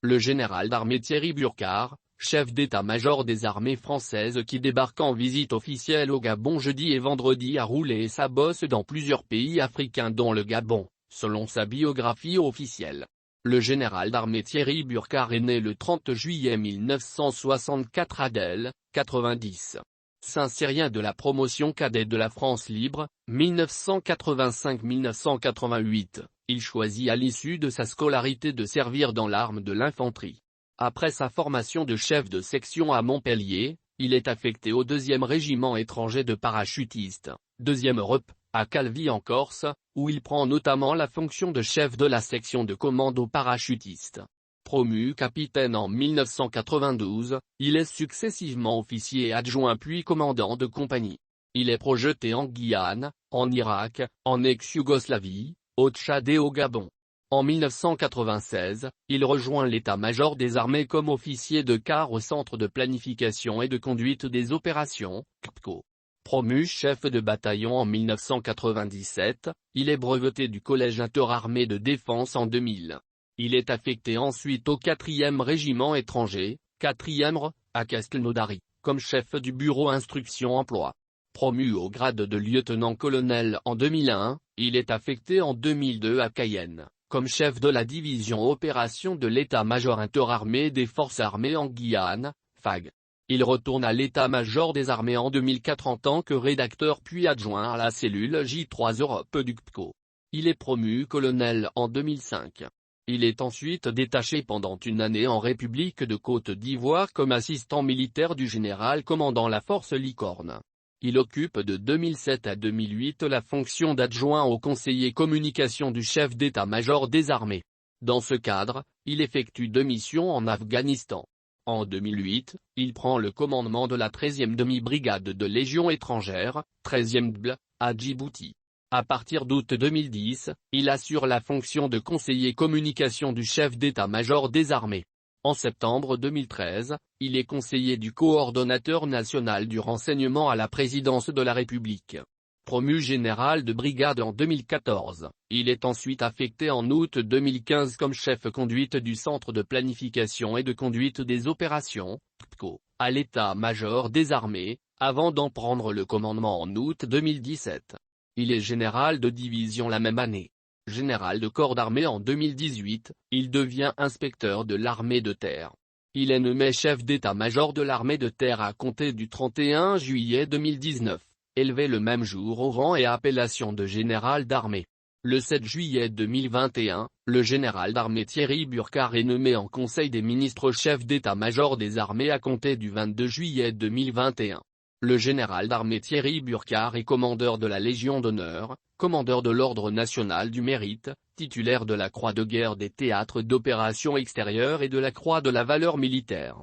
Le général d'armée Thierry Burkhard, chef d'état-major des armées françaises qui débarque en visite officielle au Gabon jeudi et vendredi a roulé sa bosse dans plusieurs pays africains dont le Gabon, selon sa biographie officielle. Le général d'armée Thierry Burkhard est né le 30 juillet 1964 à Delle, 90. Saint-Cyrien de la promotion cadet de la France libre, 1985-1988, il choisit à l'issue de sa scolarité de servir dans l'arme de l'infanterie. Après sa formation de chef de section à Montpellier, il est affecté au 2e régiment étranger de parachutistes, 2e Europe, à Calvi en Corse, où il prend notamment la fonction de chef de la section de commando parachutiste. Promu capitaine en 1992, il est successivement officier adjoint puis commandant de compagnie. Il est projeté en Guyane, en Irak, en ex-Yougoslavie, au Tchad et au Gabon. En 1996, il rejoint l'état-major des armées comme officier de quart au Centre de planification et de conduite des opérations, CPCO. Promu chef de bataillon en 1997, il est breveté du Collège interarmé de défense en 2000. Il est affecté ensuite au 4e régiment étranger, 4e R, à Castelnaudary, comme chef du bureau instruction-emploi. Promu au grade de lieutenant-colonel en 2001, il est affecté en 2002 à Cayenne, comme chef de la division opération de l'état-major interarmé des forces armées en Guyane, FAG. Il retourne à l'état-major des armées en 2004 en tant que rédacteur puis adjoint à la cellule J3 Europe du CPCO. Il est promu colonel en 2005. Il est ensuite détaché pendant une année en République de Côte d'Ivoire comme assistant militaire du général commandant la force Licorne. Il occupe de 2007 à 2008 la fonction d'adjoint au conseiller communication du chef d'état-major des armées. Dans ce cadre, il effectue 2 missions en Afghanistan. En 2008, il prend le commandement de la 13e demi-brigade de Légion étrangère, 13e DBL, à Djibouti. À partir d'août 2010, il assure la fonction de conseiller communication du chef d'état-major des armées. En septembre 2013, il est conseiller du coordonnateur national du renseignement à la présidence de la République. Promu général de brigade en 2014, il est ensuite affecté en août 2015 comme chef conduite du Centre de planification et de conduite des opérations, CPCO, à l'état-major des armées, avant d'en prendre le commandement en août 2017. Il est général de division la même année. Général de corps d'armée en 2018, il devient inspecteur de l'armée de terre. Il est nommé chef d'état-major de l'armée de terre à compter du 31 juillet 2019. Élevé le même jour au rang et à appellation de général d'armée. Le 7 juillet 2021, le général d'armée Thierry Burkhard est nommé en Conseil des ministres chef d'état-major des armées à compter du 22 juillet 2021. Le général d'armée Thierry Burkhard est commandeur de la Légion d'honneur, commandeur de l'Ordre national du mérite, titulaire de la Croix de guerre des théâtres d'opérations extérieures et de la Croix de la valeur militaire.